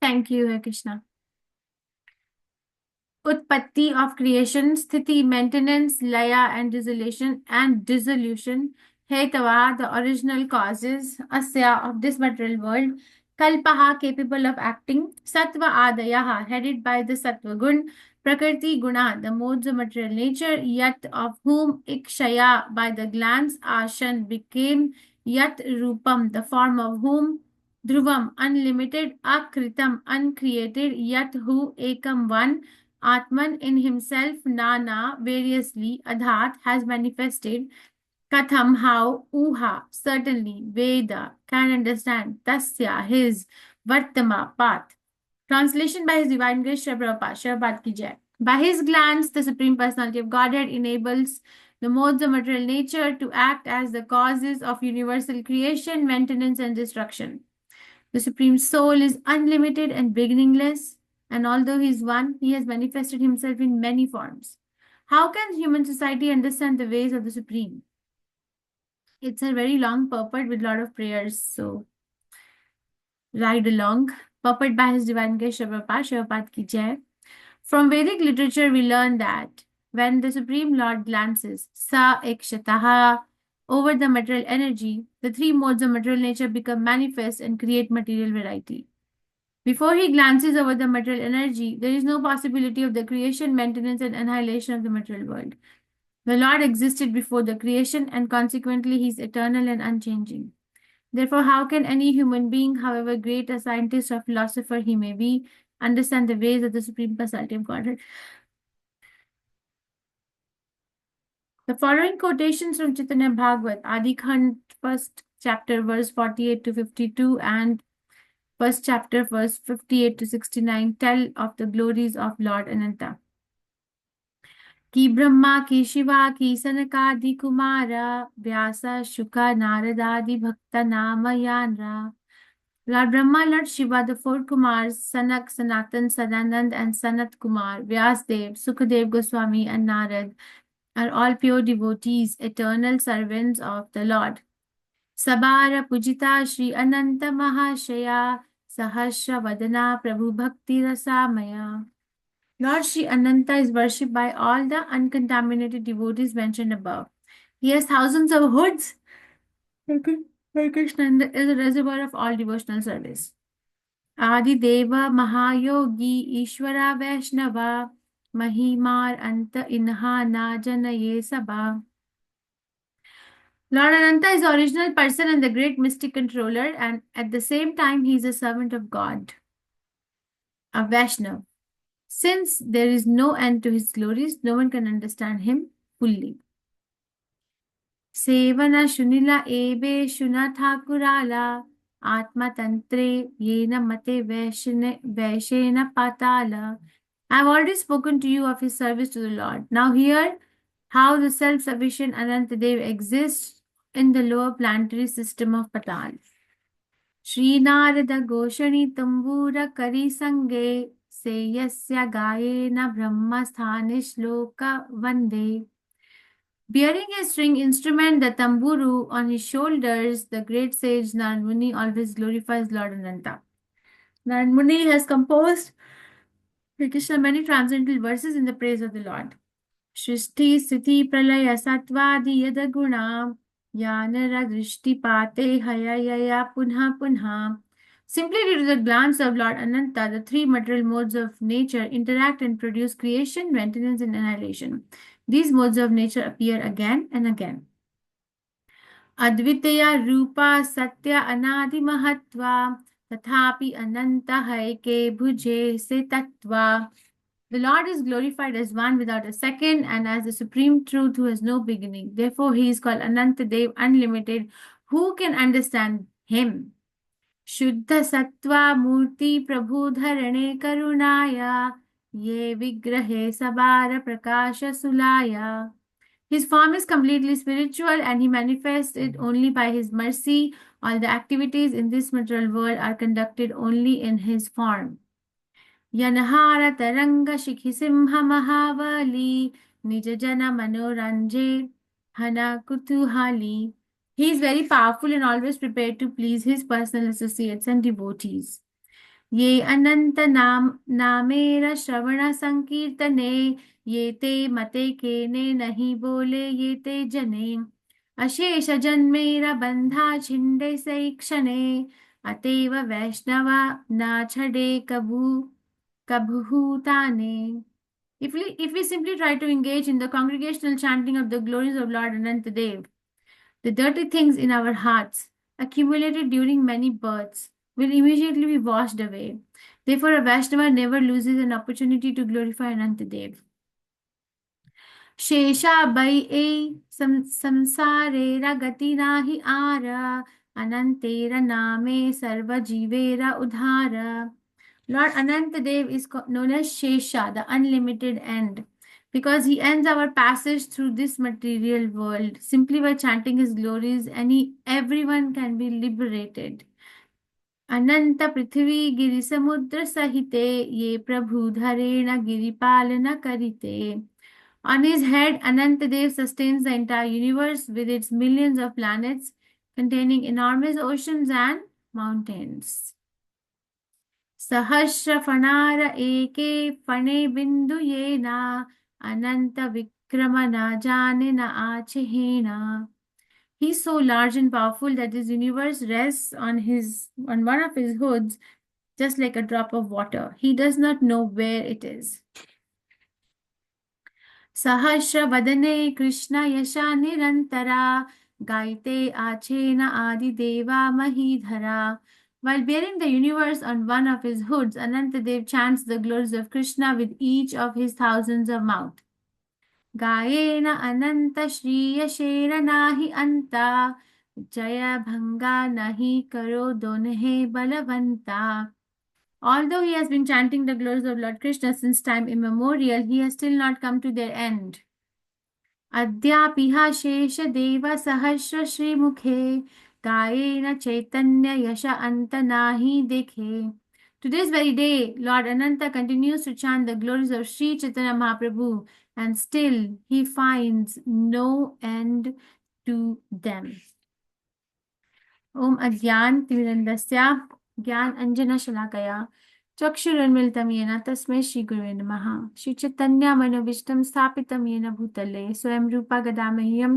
Thank you, Hare Krishna. Utpatti of creation, sthiti, maintenance, laya, and dissolution. Hetava, the original causes, asya, of this material world. Kalpaha, capable of acting. Sattva adayaha, headed by the sattva gun. Prakriti guna, the modes of material nature. Yat, of whom ikshaya, by the glance, ashan, became. Yat rupam, the form of whom. Dhruvam, unlimited. Akritam, uncreated. Yat, who. Ekam, one. Atman in himself, Nana, variously, Adhat has manifested. Katham, how, Uha, certainly, Veda, can understand, Tasya, his, Vartama, path. Translation by His Divine Grace, Srila Prabhupada, Srila Ki Jai. By his glance, the Supreme Personality of Godhead enables the modes of material nature to act as the causes of universal creation, maintenance, and destruction. The Supreme Soul is unlimited and beginningless, and although he is one, he has manifested himself in many forms. How can human society understand the ways of the Supreme? It's a very long purport with a lot of prayers, so ride along. Purport by His Divine Grace Srila Ki Jai. From Vedic literature, we learn that when the Supreme Lord glances, Sa Ekshataha, over the material energy, the three modes of material nature become manifest and create material variety. Before he glances over the material energy, there is no possibility of the creation, maintenance, and annihilation of the material world. The Lord existed before the creation, and consequently, he is eternal and unchanging. Therefore, how can any human being, however great a scientist or philosopher he may be, understand the ways of the Supreme Personality of Godhead? The following quotations from Chaitanya Bhagavat, Adi Khand, first chapter, verse 48 to 52, and first chapter, verse 58 to 69, tell of the glories of Lord Ananta. Ki Brahma, ki Shiva, ki Sanakadi Kumara, Vyasa, Shuka, Naradadi, Bhakta, Namayanra. Lord Brahma, Lord Shiva, the four Kumars, Sanak, Sanatan, Sadanand, and Sanat Kumar, Vyasdev, Sukadev Goswami, and Narad, are all pure devotees, eternal servants of the Lord. Sabara Pujita Shri Ananta Mahashaya, Sahasra Vadana Prabhu Bhakti Rasamaya. Lord Shri Ananta is worshipped by all the uncontaminated devotees mentioned above. He has thousands of hoods. Hare Krishna is a reservoir of all devotional service. Adi Deva Mahayogi Ishvara Vaishnava Mahimar Anta Inha Na Janaye Sabha. Lord Ananta is the original person and the great mystic controller, and at the same time, he is a servant of God, a Vaishnav. Since there is no end to his glories, no one can understand him fully. Sevana Shunila Ebe Shuna Thakurala Atma Tantre Yena Mate Vaishena Patala. I have already spoken to you of his service to the Lord. Now hear how the self-sufficient Anantadev exists in the lower planetary system of Patal. Shri Narada Goshani Tambura Kari Sange Seyasya Gayena Brahma Sthanish Loka Vande. Bearing a string instrument, the tamburu, on his shoulders, the great sage Narad Muni always glorifies Lord Ananta. Narad Muni has composed Krishna many transcendental verses in the praise of the Lord. Shrishti Sthiti Pralaya Satvadi Yadaguna Yanara Drishti Pate Hayaya Punha Punha. Simply due to the glance of Lord Ananta, the three material modes of nature interact and produce creation, maintenance, and annihilation. These modes of nature appear again and again. Advitya Rupa Satya Anadi Mahatva Tathapi Ananta Haike Bhuje Se Tattva. The Lord is glorified as one without a second and as the supreme truth who has no beginning. Therefore, he is called Anantadev, unlimited. Who can understand him? Shuddha Sattva Murti Prabhu Dharane Karunaya Ye Vigrahe Sabara Prakasha Sulaya. His form is completely spiritual and he manifests it only by his mercy. All the activities in this material world are conducted only in his form. Yanahara Taranga Shikhisimha Mahavali Nijajana Manoranje Hana Kutuhali. He is very powerful and always prepared to please his personal associates and devotees. ये अनंत नामेर श्रवण संकीर्तने ये ते मते केने नहीं बोले ये ते जने अशेष जन्मेर बंधा छिंडे से क्षणे अतएव वैष्णवा ना छड़े कभूताने. If we simply try to engage in the congregational chanting of the glories of Lord Anantadev, the dirty things in our hearts, accumulated during many births, will immediately be washed away. Therefore, a Vaishnava never loses an opportunity to glorify Anantadev. शेषा बै संसारेर गति नाही are अनंतेर नामे सर्व जीवेर उधार. Lord Anantadev is known as Shesha, the unlimited end, because he ends our passage through this material world. Simply by chanting his glories, everyone can be liberated. Ananta Prithvi Giri Samudra Sahite Ye Prabhu Dharena Giripalana Karite. On his head, Anantadev sustains the entire universe with its millions of planets containing enormous oceans and mountains. सहस्र फणार एके फणे बिंदु ये ना अनंत विक्रम न जाने न आचहेना. He is so large and powerful that his universe rests on one of his hoods just like a drop of water. He does not know where it is. सहस्र वदने कृष्ण यशा निरंतरा गायते आचेन आदि देवा महीधरा. While bearing the universe on one of his hoods, Anantadev chants the glories of Krishna with each of his thousands of mouths. Gayena ananta shri yashera nahi anta jaya bhanga nahi karo donhe balavanta. Although he has been chanting the glories of Lord Krishna since time immemorial, he has still not come to their end. अद्यापिहा शेष देव सहस्र श्रीमुखे गायेन चैतन्य यश अंत नाही देखे. To this very day, Lord Ananta continues to chant the glories of Sri Chaitanya Mahaprabhu, and still he finds no end to them. Om Adyan Timirandasya Gyan Anjana Shalakaya चक्षुरुन्मिलितं येन तस्मै श्रीगुरुवे नमः. श्रीचैतन्यमनोभीष्टं स्थापितं येन भूतले स्वयं रूपा गदामह्यं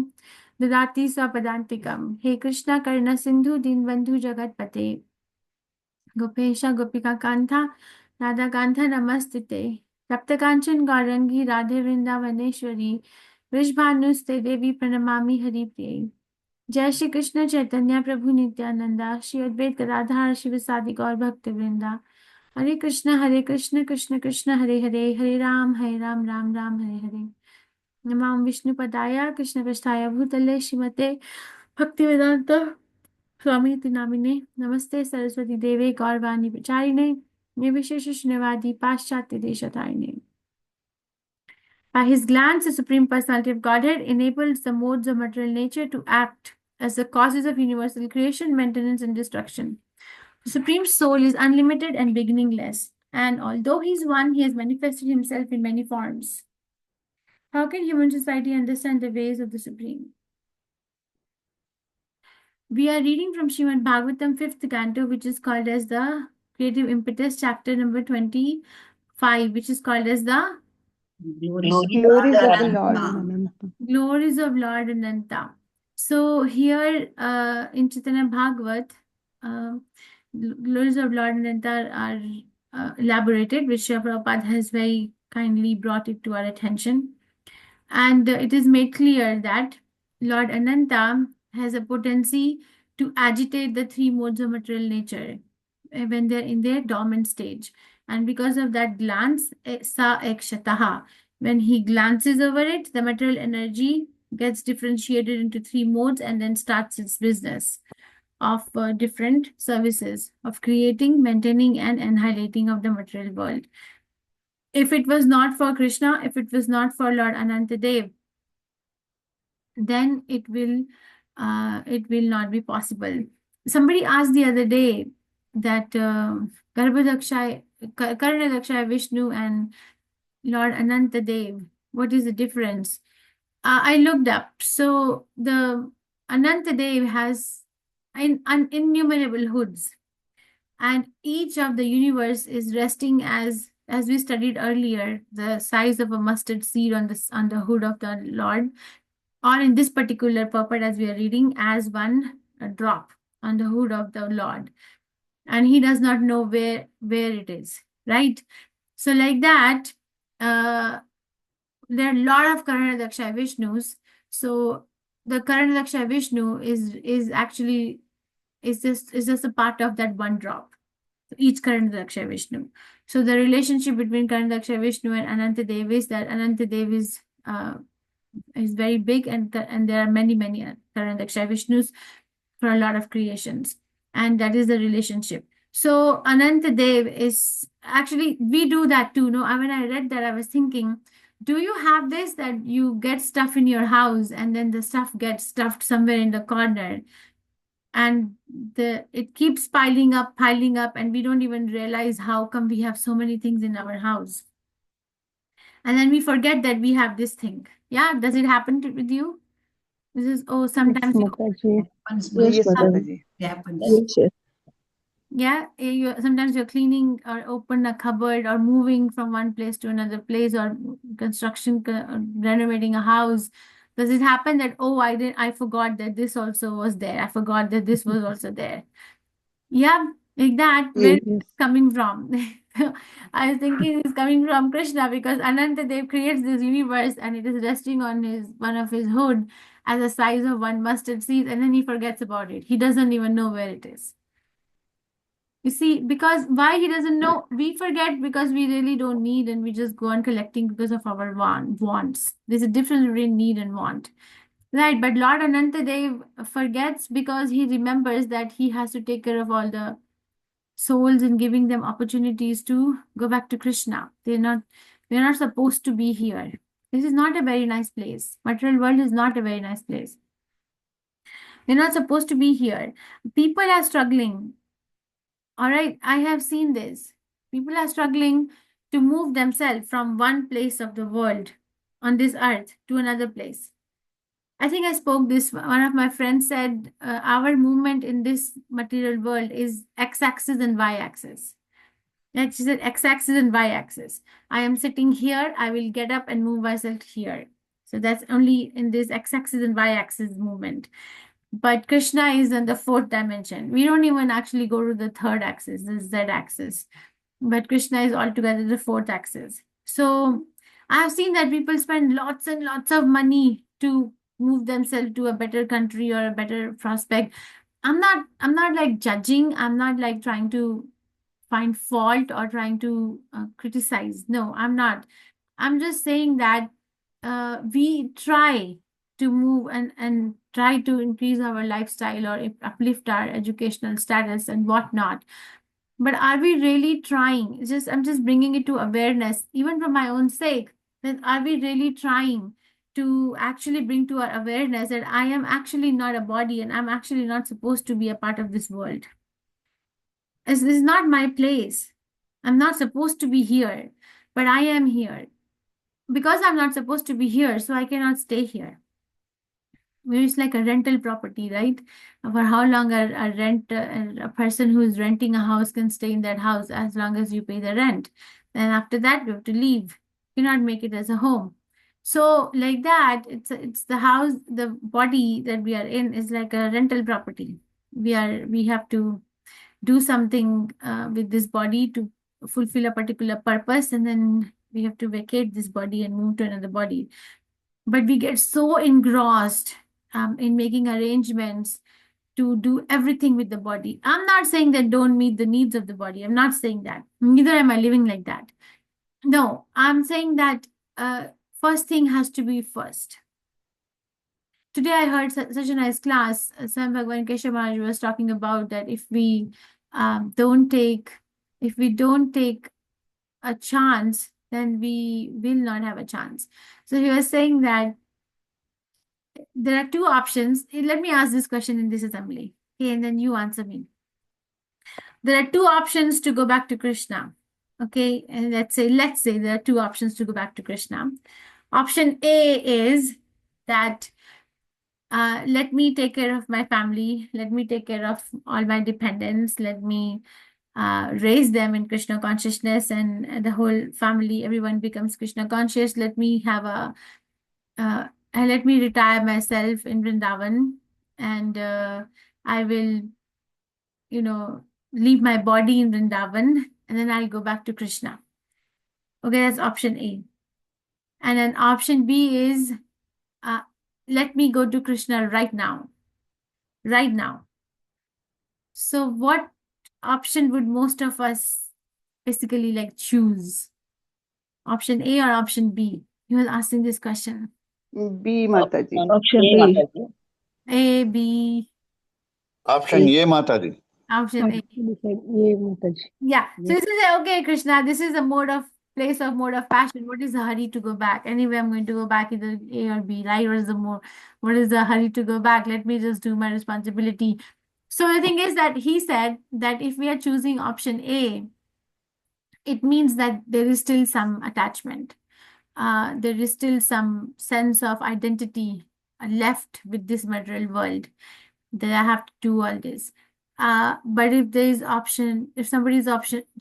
ददाति स्वपदान्तिकं. हे कृष्ण करुणा सिन्धु दीनबन्धु जगत्पते गोपेश गोपिका कान्ता राधा कान्ता नमस्ते. तप्तकाञ्चन गौरंगी राधे वृन्दावनेश्वरी वृषभानुस्ते देवी प्रणमामि हरिप्रिये. जय श्री कृष्ण चैतन्य प्रभु नित्यानंदा श्री अद्वैत गदाधर शिवसादि गौर भक्तवृंदा. हरे कृष्ण कृष्ण कृष्ण हरे हरे हरे राम राम राम हरे हरे. नमामि विष्णुपदाय कृष्णपृष्ठाय भूतले श्रीमते भक्तिवेदांत स्वामीति नामिने. नमस्ते सरस्वती देवे गौरवाणी प्रचारिणे निर्विशेष शून्यवादी पाश्चात्य देशतारिणे. By his glance, the Supreme Personality of Godhead enables the modes of material nature to act as the causes of universal creation, maintenance, and destruction. The Supreme Soul is unlimited and beginningless, and although he is one, he has manifested himself in many forms. How can human society understand the ways of the Supreme? We are reading from Srimad Bhagavatam 5th canto, which is called as the Creative Impetus, chapter number 25, which is called as the Glories of the Lord Ananta. Glories of Lord Ananta. So here in Chaitanya Bhagavat, glories of Lord Ananta are elaborated, which Srila Prabhupada has very kindly brought it to our attention. And it is made clear that Lord Ananta has a potency to agitate the three modes of material nature when they're in their dormant stage. And because of that glance, sa ekshataha, when he glances over it, the material energy gets differentiated into three modes and then starts its business of different services of creating, maintaining, and annihilating of the material world. If it was not for Krishna, if it was not for Lord Anantadev, then it will not be possible. Somebody asked the other day that Karnadakshay Vishnu and Lord Anantadev, what is the difference? I looked up. So the Anantadev has innumerable hoods. and each of the universe is resting as we studied earlier, the size of a mustard seed on the hood of the Lord, or in this particular purport as we are reading, as one drop on the hood of the Lord, and he does not know where it is, right? So like that, there are a lot of Karanadaksha Vishnus. So the Karanadaksha Vishnu is actually is just a part of that one drop. Each Karanadaksha Vishnu. So the relationship between Karanadaksha Vishnu and Anantadev is that Anantadev is very big, and there are many Karanadaksha Vishnus for a lot of creations, and that is the relationship. So Anantadev is actually, we do that too. No, when I read that, I was thinking, do you have this, that you get stuff in your house and then the stuff gets stuffed somewhere in the corner, and it keeps piling up, and we don't even realize how come we have so many things in our house, and then we forget that we have this thing. Yeah, does it happen with you? This is, oh, Yes, sometimes Mataji. Happens, Yes, yes, Mataji. Mataji. It happens. Yes. yeah, sometimes you're cleaning or open a cupboard or moving from one place to another place, or renovating a house. Does it happen that, oh, I forgot that this also was there, I forgot that this was also there? Yeah, like that. Where Yes. it's coming from? I was thinking it's coming from Krishna, because Anantadev creates this universe and it is resting on one of his hood as the size of one mustard seed, and then he forgets about it. He doesn't even know where it is. You see, because why he doesn't know? We forget because we really don't need, and we just go on collecting because of our wants. There's a difference between need and want. Right, but Lord Anantadev forgets because he remembers that he has to take care of all the souls and giving them opportunities to go back to Krishna. They're not supposed to be here. This is not a very nice place. Material world is not a very nice place. They're not supposed to be here. People are struggling. All right, I have seen this. People are struggling to move themselves from one place of the world on this earth to another place. I think I spoke this. One of my friends said, our movement in this material world is x-axis and y-axis. Like she said, x-axis and y-axis. I am sitting here, I will get up and move myself here. So that's only in this x-axis and y-axis movement. But Krishna is in the fourth dimension. We don't even actually go to the third axis, the z-axis. But Krishna is altogether the fourth axis. So I have seen that people spend lots and lots of money to move themselves to a better country or a better prospect. I'm not like judging. I'm not like trying to find fault or trying to criticize. No, I'm not. I'm just saying that we try to move and try to increase our lifestyle or uplift our educational status and whatnot. But are we really trying? I'm just bringing it to awareness, even for my own sake. That are we really trying to actually bring to our awareness that I am actually not a body and I'm actually not supposed to be a part of this world? This is not my place. I'm not supposed to be here, but I am here. Because I'm not supposed to be here, so I cannot stay here. It's like a rental property, right? For how long a person who is renting a house can stay in that house as long as you pay the rent. Then after that, you have to leave. You cannot make it as a home. So like that, it's the house, the body that we are in is like a rental property. We have to do something with this body to fulfill a particular purpose, and then we have to vacate this body and move to another body. But we get so engrossed in making arrangements to do everything with the body. I'm not saying that don't meet the needs of the body. I'm not saying that. Neither am I living like that. No, I'm saying that first thing has to be first. Today I heard such a nice class. Swami Bhagavan Keshav Maharaj was talking about that if we don't take a chance, then we will not have a chance. So he was saying that there are two options. Let me ask this question in this assembly. Okay, and then you answer me. There are two options to go back to Krishna. Okay, and let's say there are two options to go back to Krishna. Option A is that let me take care of my family. Let me take care of all my dependents. Let me raise them in Krishna consciousness, and the whole family, everyone becomes Krishna conscious. Let me have let me retire myself in Vrindavan, and I will, leave my body in Vrindavan, and then I'll go back to Krishna. Okay, that's option A. And then option B is, let me go to Krishna right now. Right now. So what option would most of us basically choose? Option A or option B? You were asking this question. B, Mataji. Option B. A, B. Option A, Mataji. Option A. Mataji. Yeah. So this is okay, Krishna. This is a mode of passion. What is the hurry to go back? Anyway, I'm going to go back either A or B, right? What is the hurry to go back? Let me just do my responsibility. So the thing is that he said that if we are choosing option A, it means that there is still some attachment. There is still some sense of identity left with this material world, that I have to do all this. But if somebody is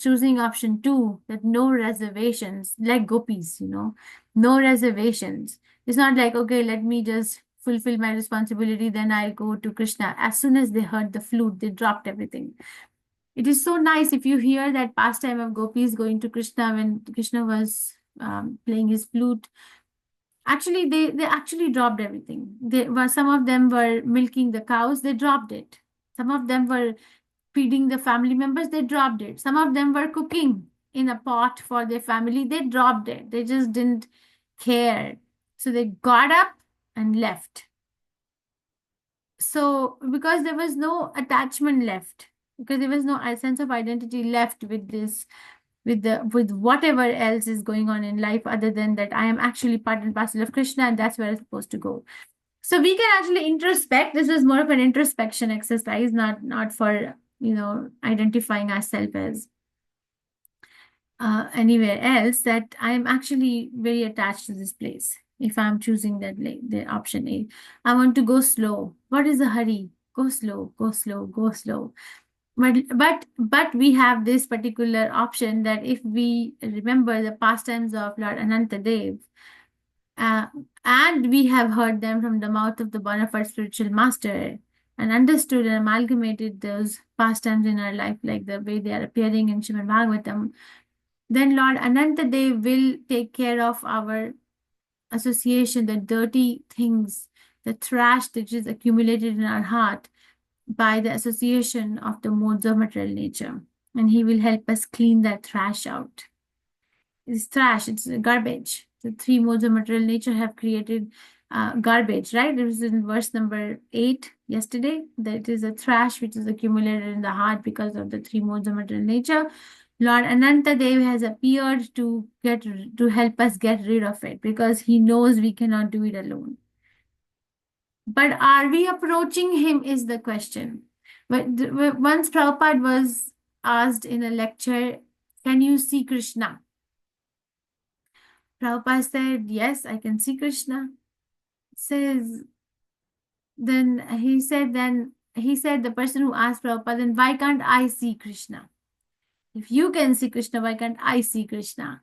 choosing option 2, that no reservations, like gopis, no reservations. It's not like, okay, let me just fulfill my responsibility, then I'll go to Krishna. As soon as they heard the flute, they dropped everything. It is so nice if you hear that pastime of gopis going to Krishna when Krishna was playing his flute. Actually, they actually dropped everything. Some of them were milking the cows, they dropped it. Some of them were feeding the family members, they dropped it. Some of them were cooking in a pot for their family, they dropped it. They just didn't care. So they got up and left. So because there was no attachment left, because there was no sense of identity left with this, with whatever else is going on in life, other than that I am actually part and parcel of Krishna, and that's where I'm supposed to go. So we can actually introspect. This was more of an introspection exercise, not for identifying ourselves as anywhere else, that I'm actually very attached to this place. If I'm choosing the option A, I want to go slow. What is the hurry? Go slow, go slow, go slow. But we have this particular option that if we remember the pastimes of Lord Anantadev, and we have heard them from the mouth of the bona fide spiritual master, and understood and amalgamated those pastimes in our life, like the way they are appearing in Srimad Bhagavatam, then Lord Anantadev will take care of our association, the dirty things, the trash that is accumulated in our heart by the association of the modes of material nature. And he will help us clean that trash out. It's trash, it's garbage. The 3 modes of material nature have created garbage, right? It was in verse number 8 yesterday, that it is a trash which is accumulated in the heart because of the 3 modes of material nature. Lord Anantadev has appeared to help us get rid of it, because he knows we cannot do it alone. But are we approaching him is the question. But once Prabhupada was asked in a lecture, can you see Krishna? Prabhupada said, yes, I can see Krishna. Then he said, the person who asked Prabhupada, then why can't I see Krishna? If you can see Krishna, why can't I see Krishna?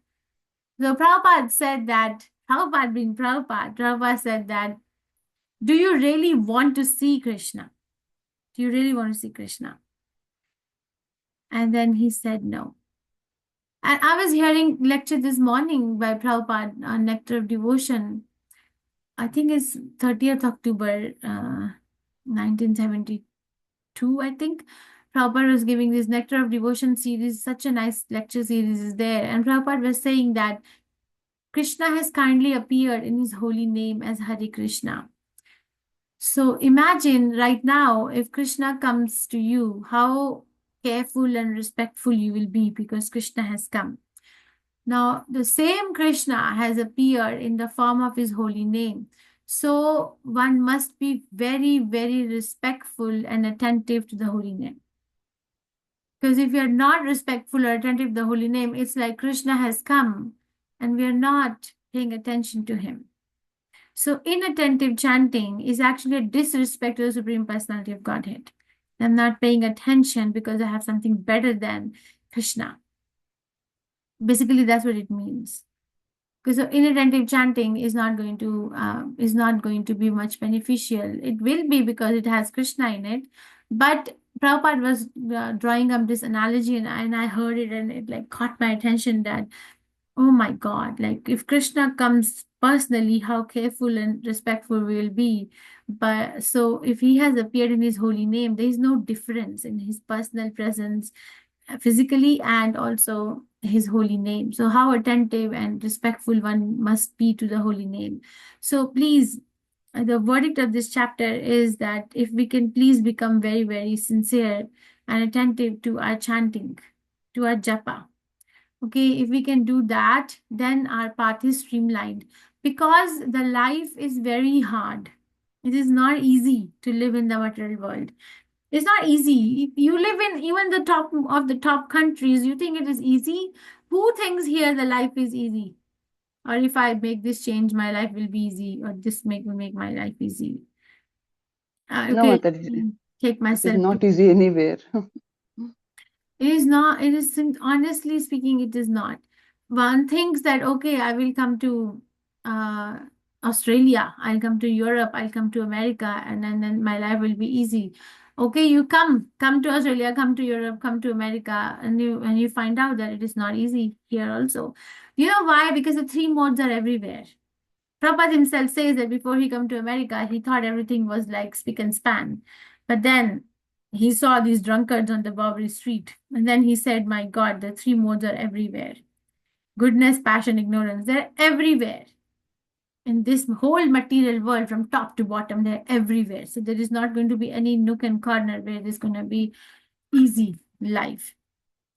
So Prabhupada said that, Prabhupada being Prabhupada said that, do you really want to see Krishna? Do you really want to see Krishna? And then he said no. And I was hearing lecture this morning by Prabhupada on Nectar of Devotion. I think it's 30th October, 1972, I think. Prabhupada was giving this Nectar of Devotion series, such a nice lecture series is there. And Prabhupada was saying that Krishna has kindly appeared in his holy name as Hare Krishna. So imagine right now, if Krishna comes to you, how careful and respectful you will be, because Krishna has come. Now, the same Krishna has appeared in the form of his holy name. So one must be very, very respectful and attentive to the holy name. Because if we are not respectful or attentive to the holy name, it's like Krishna has come and we are not paying attention to him. So inattentive chanting is actually a disrespect to the Supreme Personality of Godhead. I'm not paying attention because I have something better than Krishna. Basically, that's what it means. Because inattentive chanting is not going to be much beneficial. It will be because it has Krishna in it, but Prabhupada was drawing up this analogy, and I heard it, and it like caught my attention that, oh my God, like if Krishna comes personally, how careful and respectful we will be. But so if he has appeared in his holy name, there is no difference in his personal presence physically and also his holy name. So how attentive and respectful one must be to the holy name. So please, the verdict of this chapter is that if we can please become very, very sincere and attentive to our chanting, to our japa. Okay, if we can do that, then our path is streamlined, because the life is very hard. It is not easy to live in the material world. It's not easy. If you live in even the top of the top countries, you think it is easy? Who thinks here the life is easy? Or if I make this change, my life will be easy, or this will make my life easy. No, Okay, Mataji. take It is myself. not easy anywhere. It is not, it is, honestly speaking, it is not. One thinks that, okay, I will come to uh, Australia, I'll come to Europe, I'll come to America, and then my life will be easy. Okay, you come to Australia, come to Europe, come to America, and you find out that it is not easy here also. You know why? Because the three modes are everywhere. Prabhupada himself says that before he came to America, he thought everything was like spick and span. But then he saw these drunkards on the Bowery Street. And then he said, my God, the three modes are everywhere. Goodness, passion, ignorance, they're everywhere. In this whole material world, from top to bottom, they're everywhere. So there is not going to be any nook and corner where there's going to be easy life.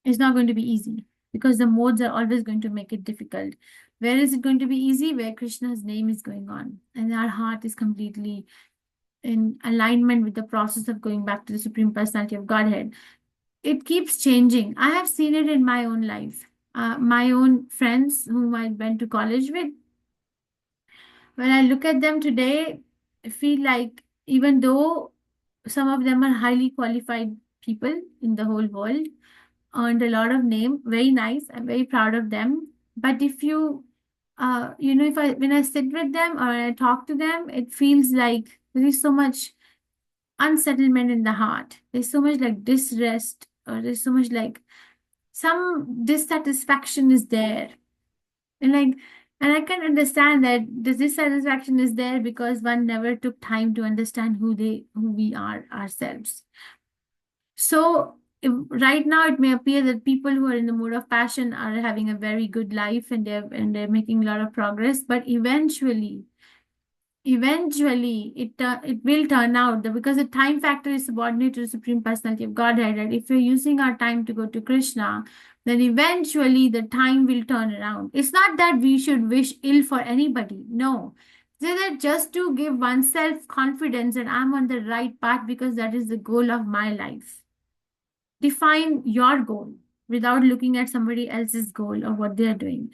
It's not going to be easy, because the modes are always going to make it difficult. Where is it going to be easy? Where Krishna's name is going on, and our heart is completely in alignment with the process of going back to the Supreme Personality of Godhead. It keeps changing. I have seen it in my own life. My own friends whom I went to college with, when I look at them today, I feel like even though some of them are highly qualified people in the whole world, earned a lot of name, very nice, I'm very proud of them. But if you if when I sit with them or I talk to them, it feels like there is so much unsettlement in the heart, there's so much like disrest, or there's so much like some dissatisfaction is there. And I can understand that this dissatisfaction is there because one never took time to understand who we are ourselves. So right now it may appear that people who are in the mood of passion are having a very good life, and they're making a lot of progress, but eventually it will turn out that, because the time factor is subordinate to the Supreme Personality of Godhead, and if we're using our time to go to Krishna, then eventually the time will turn around. It's not that we should wish ill for anybody. No. So that just to give oneself confidence that I'm on the right path, because that is the goal of my life. Define your goal without looking at somebody else's goal or what they are doing.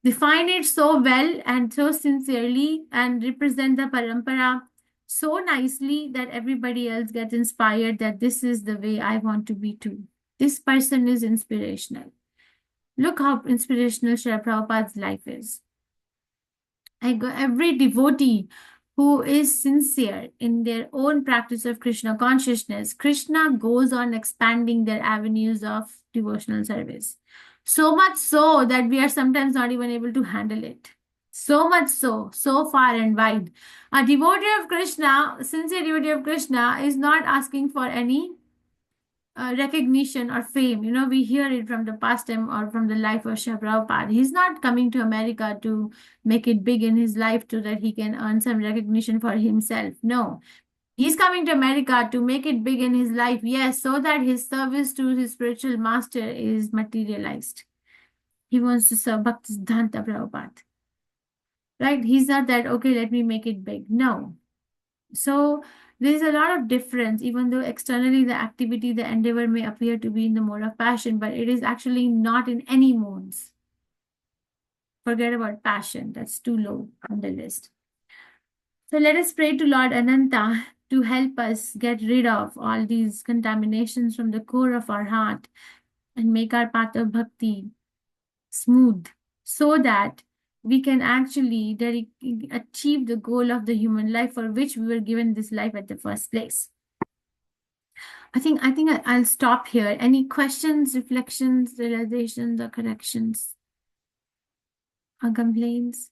Define it so well and so sincerely, and represent the parampara so nicely that everybody else gets inspired that this is the way I want to be too. This person is inspirational. Look how inspirational Srila Prabhupada's life is. Every devotee who is sincere in their own practice of Krishna consciousness, Krishna goes on expanding their avenues of devotional service. So much so that we are sometimes not even able to handle it. So much so far and wide. A devotee of Krishna, sincere devotee of Krishna, is not asking for any recognition or fame. You know, we hear it from the pastime or from the life of Srila Prabhupada. He's not coming to America to make it big in his life so that he can earn some recognition for himself. No. He's coming to America to make it big in his life, yes, so that his service to his spiritual master is materialized. He wants to serve Bhaktisiddhanta Prabhupada. Right? He's not that, okay, let me make it big. No. So there's a lot of difference, even though externally the activity, the endeavor may appear to be in the mode of passion, but it is actually not in any modes. Forget about passion. That's too low on the list. So let us pray to Lord Ananta to help us get rid of all these contaminations from the core of our heart and make our path of bhakti smooth, so that we can actually achieve the goal of the human life for which we were given this life at the first place. I think I'll stop here. Any questions, reflections, realizations, or corrections, or complaints?